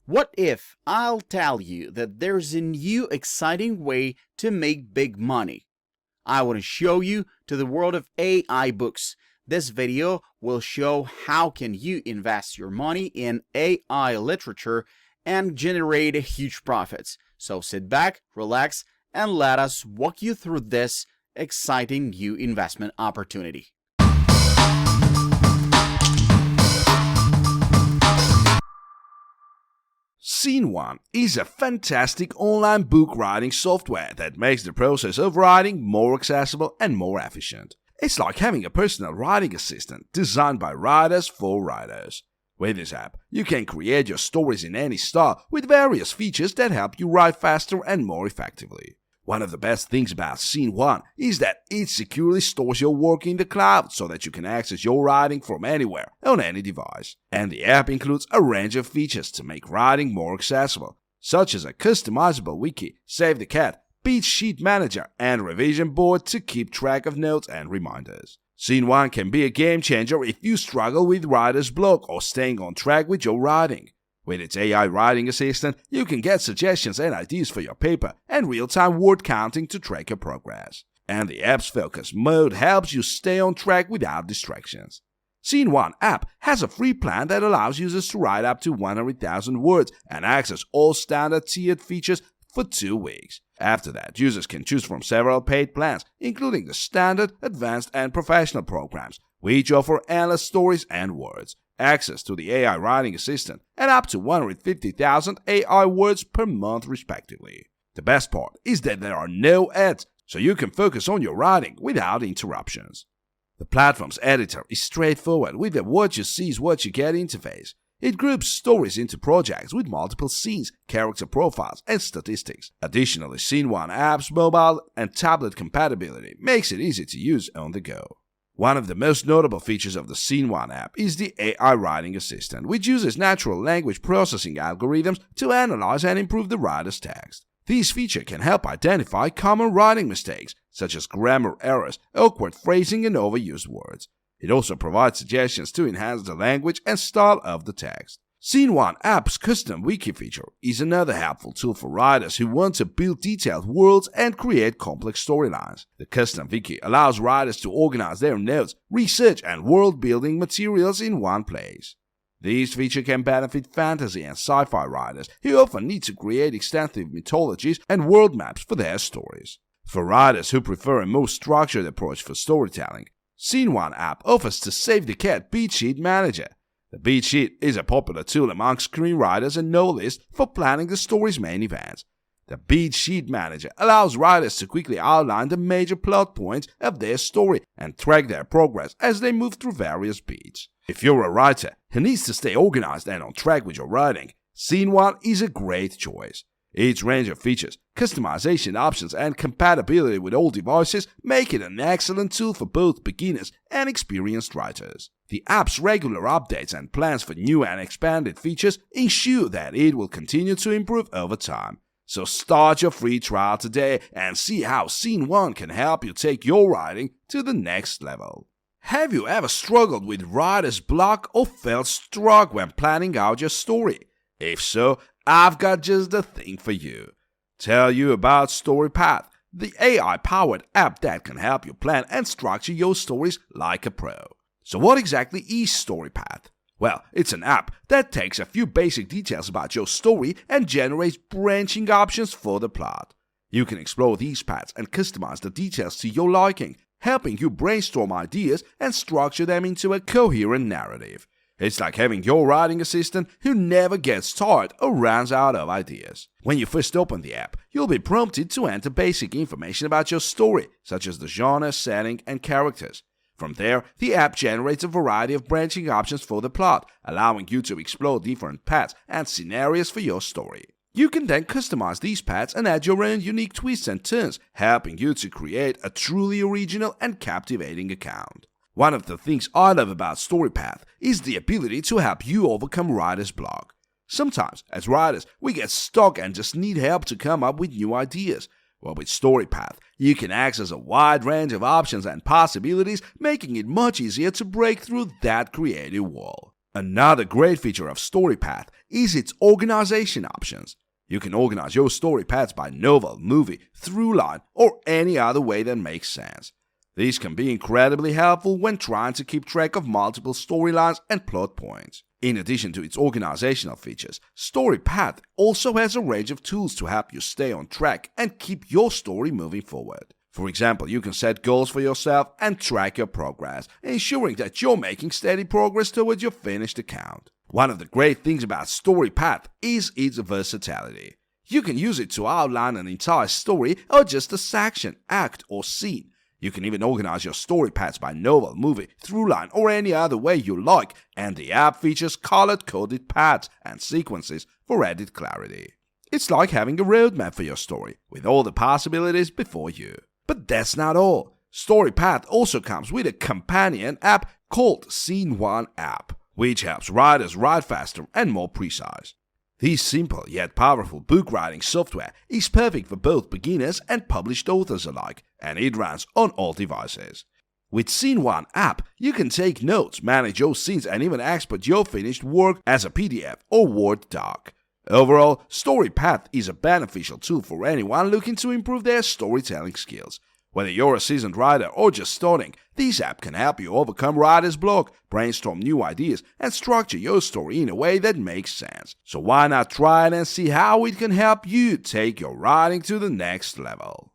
What if I'll tell you that there's a new exciting way to make big money? I want to show you to the world of AI books. This video will show how can you invest your money in AI literature and generate huge profits. So sit back, relax, and let us walk you through this exciting new investment opportunity. Scene 1 is a fantastic online book writing software that makes the process of writing more accessible and more efficient. It's like having a personal writing assistant designed by writers for writers. With this app, you can create your stories in any style with various features that help you write faster and more effectively. One of the best things about Scene 1 is that it securely stores your work in the cloud so that you can access your writing from anywhere on any device. And the app includes a range of features to make writing more accessible, such as a customizable wiki, Save the Cat, beat sheet manager, and revision board to keep track of notes and reminders. Scene 1 can be a game changer if you struggle with writer's block or staying on track with your writing. With its AI writing assistant, you can get suggestions and ideas for your paper and real-time word counting to track your progress. And the app's focus mode helps you stay on track without distractions. Scene 1 app has a free plan that allows users to write up to 100,000 words and access all standard tiered features for 2 weeks. After that, users can choose from several paid plans, including the standard, advanced, and professional programs, which offer endless stories and words, access to the AI writing assistant, and up to 150,000 AI words per month respectively. The best part is that there are no ads, so you can focus on your writing without interruptions. The platform's editor is straightforward with the what you see is what you get interface. It groups stories into projects with multiple scenes, character profiles, and statistics. Additionally, Scene 1 app's mobile and tablet compatibility makes it easy to use on the go. One of the most notable features of the Scene 1 app is the AI writing assistant, which uses natural language processing algorithms to analyze and improve the writer's text. This feature can help identify common writing mistakes, such as grammar errors, awkward phrasing, and overused words. It also provides suggestions to enhance the language and style of the text. Scene 1 app's custom wiki feature is another helpful tool for writers who want to build detailed worlds and create complex storylines. The custom wiki allows writers to organize their notes, research, and world-building materials in one place. This feature can benefit fantasy and sci-fi writers who often need to create extensive mythologies and world maps for their stories. For writers who prefer a more structured approach for storytelling, Scene 1 app offers the Save the Cat beat sheet manager. The beat sheet is a popular tool among screenwriters and novelists for planning the story's main events. The beat sheet manager allows writers to quickly outline the major plot points of their story and track their progress as they move through various beats. If you're a writer who needs to stay organized and on track with your writing, Scene 1 is a great choice. Its range of features, customization options, and compatibility with all devices make it an excellent tool for both beginners and experienced writers. The app's regular updates and plans for new and expanded features ensure that it will continue to improve over time. So start your free trial today and see how Scene 1 can help you take your writing to the next level. Have you ever struggled with writer's block or felt stuck when planning out your story? If so, I've got just the thing for you. Tell you about StoryPath, the AI-powered app that can help you plan and structure your stories like a pro. So what exactly is StoryPath? Well, it's an app that takes a few basic details about your story and generates branching options for the plot. You can explore these paths and customize the details to your liking, helping you brainstorm ideas and structure them into a coherent narrative. It's like having your writing assistant who never gets tired or runs out of ideas. When you first open the app, you'll be prompted to enter basic information about your story, such as the genre, setting, and characters. From there, the app generates a variety of branching options for the plot, allowing you to explore different paths and scenarios for your story. You can then customize these paths and add your own unique twists and turns, helping you to create a truly original and captivating account. One of the things I love about StoryPath is the ability to help you overcome writer's block. Sometimes, as writers, we get stuck and just need help to come up with new ideas. Well, with StoryPath, you can access a wide range of options and possibilities, making it much easier to break through that creative wall. Another great feature of StoryPath is its organization options. You can organize your story paths by novel, movie, throughline, or any other way that makes sense. These can be incredibly helpful when trying to keep track of multiple storylines and plot points. In addition to its organizational features, StoryPath also has a range of tools to help you stay on track and keep your story moving forward. For example, you can set goals for yourself and track your progress, ensuring that you're making steady progress towards your finished account. One of the great things about StoryPath is its versatility. You can use it to outline an entire story or just a section, act, or scene. You can even organize your story paths by novel, movie, throughline, or any other way you like, and the app features color-coded paths and sequences for added clarity. It's like having a roadmap for your story, with all the possibilities before you. But that's not all. StoryPath also comes with a companion app called Scene 1 app, which helps writers write faster and more precise. This simple yet powerful book writing software is perfect for both beginners and published authors alike, and it runs on all devices. With Scene 1 app, you can take notes, manage your scenes, and even export your finished work as a PDF or Word doc. Overall, StoryPath is a beneficial tool for anyone looking to improve their storytelling skills. Whether you're a seasoned writer or just starting, this app can help you overcome writer's block, brainstorm new ideas, and structure your story in a way that makes sense. So why not try it and see how it can help you take your writing to the next level?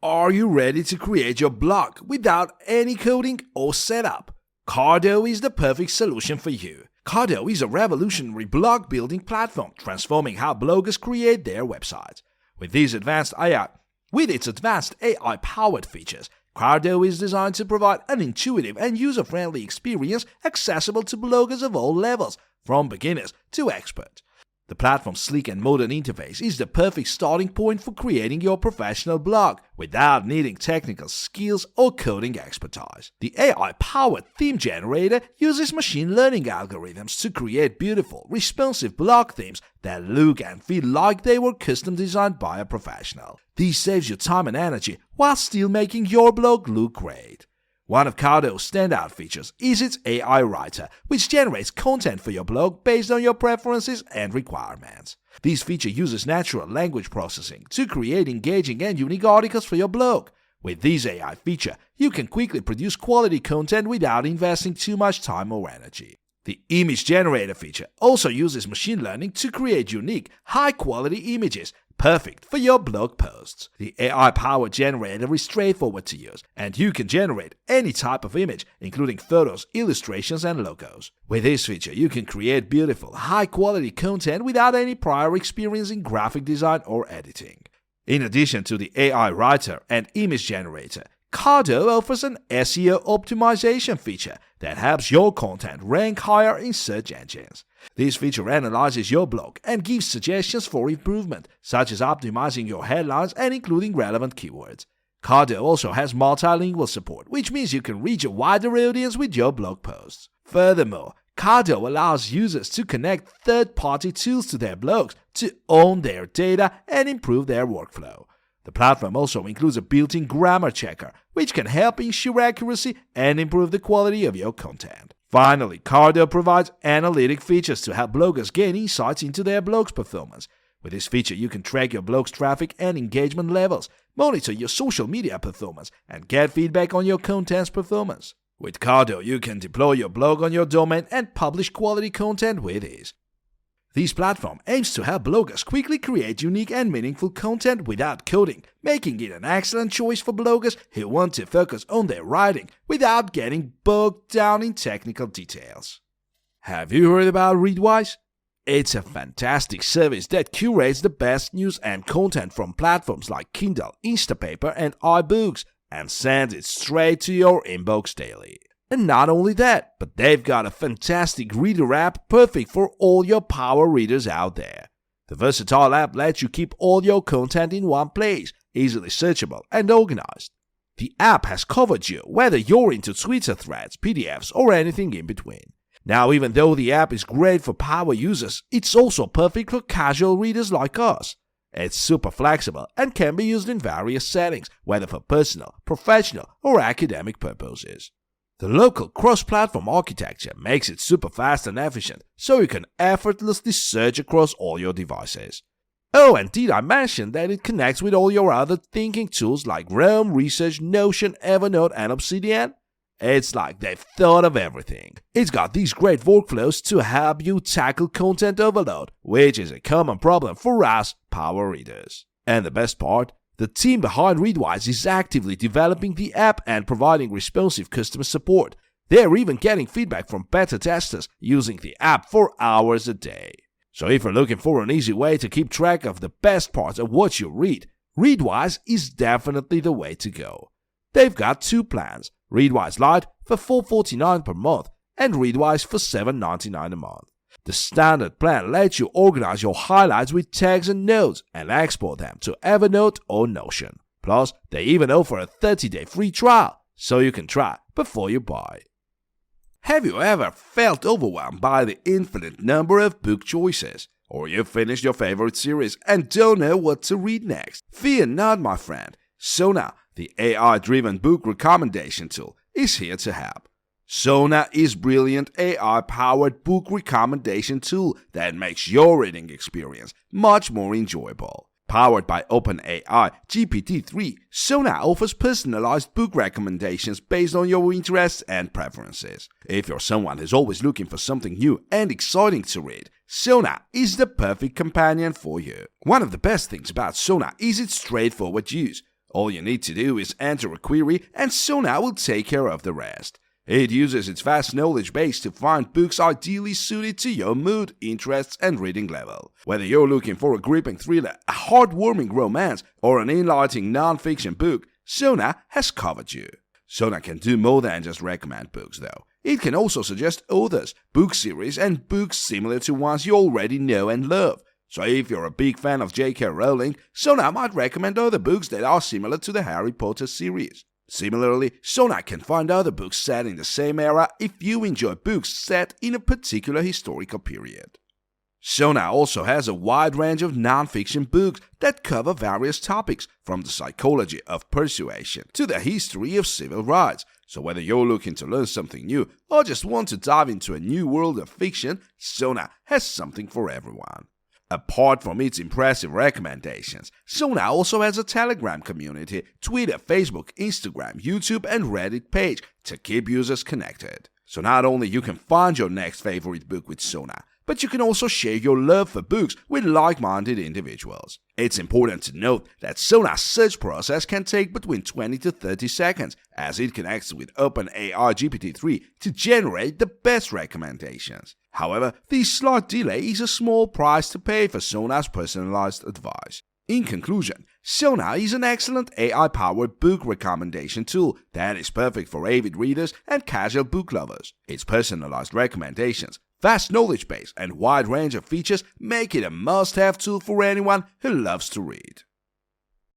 Are you ready to create your blog without any coding or setup? Cardo is the perfect solution for you. Cardo is a revolutionary blog building platform transforming how bloggers create their websites. With its advanced AI-powered features, Cardo is designed to provide an intuitive and user-friendly experience accessible to bloggers of all levels, from beginners to experts. The platform's sleek and modern interface is the perfect starting point for creating your professional blog without needing technical skills or coding expertise. The AI-powered theme generator uses machine learning algorithms to create beautiful, responsive blog themes that look and feel like they were custom designed by a professional. This saves you time and energy while still making your blog look great. One of Cardo's standout features is its AI writer, which generates content for your blog based on your preferences and requirements. This feature uses natural language processing to create engaging and unique articles for your blog. With this AI feature, you can quickly produce quality content without investing too much time or energy. The image generator feature also uses machine learning to create unique, high-quality images, perfect for your blog posts. The AI-powered generator is straightforward to use, and you can generate any type of image, including photos, illustrations, and logos. With this feature, you can create beautiful, high-quality content without any prior experience in graphic design or editing. In addition to the AI writer and image generator, Cardo offers an SEO optimization feature that helps your content rank higher in search engines. This feature analyzes your blog and gives suggestions for improvement, such as optimizing your headlines and including relevant keywords. Cardo also has multilingual support, which means you can reach a wider audience with your blog posts. Furthermore, Cardo allows users to connect third-party tools to their blogs to own their data and improve their workflow. The platform also includes a built-in grammar checker, which can help ensure accuracy and improve the quality of your content. Finally, Cardo provides analytic features to help bloggers gain insights into their blog's performance. With this feature, you can track your blog's traffic and engagement levels, monitor your social media performance, and get feedback on your content's performance. With Cardo, you can deploy your blog on your domain and publish quality content with ease. This platform aims to help bloggers quickly create unique and meaningful content without coding, making it an excellent choice for bloggers who want to focus on their writing without getting bogged down in technical details. Have you heard about Readwise? It's a fantastic service that curates the best news and content from platforms like Kindle, Instapaper, and iBooks and sends it straight to your inbox daily. And not only that, but they've got a fantastic reader app perfect for all your power readers out there. The versatile app lets you keep all your content in one place, easily searchable and organized. The app has covered you whether you're into Twitter threads, PDFs, or anything in between. Now, even though the app is great for power users, it's also perfect for casual readers like us. It's super flexible and can be used in various settings, whether for personal, professional, or academic purposes. The local cross-platform architecture makes it super fast and efficient, so you can effortlessly search across all your devices. Oh, and did I mention that it connects with all your other thinking tools like Roam, Research, Notion, Evernote, and Obsidian? It's like they've thought of everything. It's got these great workflows to help you tackle content overload, which is a common problem for us power readers. And the best part? The team behind Readwise is actively developing the app and providing responsive customer support. They're even getting feedback from beta testers using the app for hours a day. So if you're looking for an easy way to keep track of the best parts of what you read, Readwise is definitely the way to go. They've got two plans, Readwise Lite for $4.49 per month and Readwise for $7.99 a month. The standard plan lets you organize your highlights with tags and notes and export them to Evernote or Notion. Plus, they even offer a 30-day free trial, so you can try before you buy. Have you ever felt overwhelmed by the infinite number of book choices? Or you've finished your favorite series and don't know what to read next? Fear not, my friend. Sona, the AI-driven book recommendation tool, is here to help. Sona is a brilliant AI-powered book recommendation tool that makes your reading experience much more enjoyable. Powered by OpenAI GPT-3, Sona offers personalized book recommendations based on your interests and preferences. If you're someone who's always looking for something new and exciting to read, Sona is the perfect companion for you. One of the best things about Sona is its straightforward use. All you need to do is enter a query and Sona will take care of the rest. It uses its vast knowledge base to find books ideally suited to your mood, interests, and reading level. Whether you're looking for a gripping thriller, a heartwarming romance, or an enlightening non-fiction book, Sona has covered you. Sona can do more than just recommend books, though. It can also suggest authors, book series, and books similar to ones you already know and love. So if you're a big fan of J.K. Rowling, Sona might recommend other books that are similar to the Harry Potter series. Similarly, Sona can find other books set in the same era if you enjoy books set in a particular historical period. Sona also has a wide range of non-fiction books that cover various topics, from the psychology of persuasion to the history of civil rights. So whether you're looking to learn something new or just want to dive into a new world of fiction, Sona has something for everyone. Apart from its impressive recommendations, Sona also has a Telegram community, Twitter, Facebook, Instagram, YouTube, and Reddit page to keep users connected. So not only you can find your next favorite book with Sona, but you can also share your love for books with like-minded individuals. It's important to note that Sona's search process can take between 20 to 30 seconds, as it connects with OpenAI GPT-3 to generate the best recommendations. However, this slight delay is a small price to pay for Sona's personalized advice. In conclusion, Sona is an excellent AI-powered book recommendation tool that is perfect for avid readers and casual book lovers. Its personalized recommendations, vast knowledge base, and wide range of features make it a must-have tool for anyone who loves to read.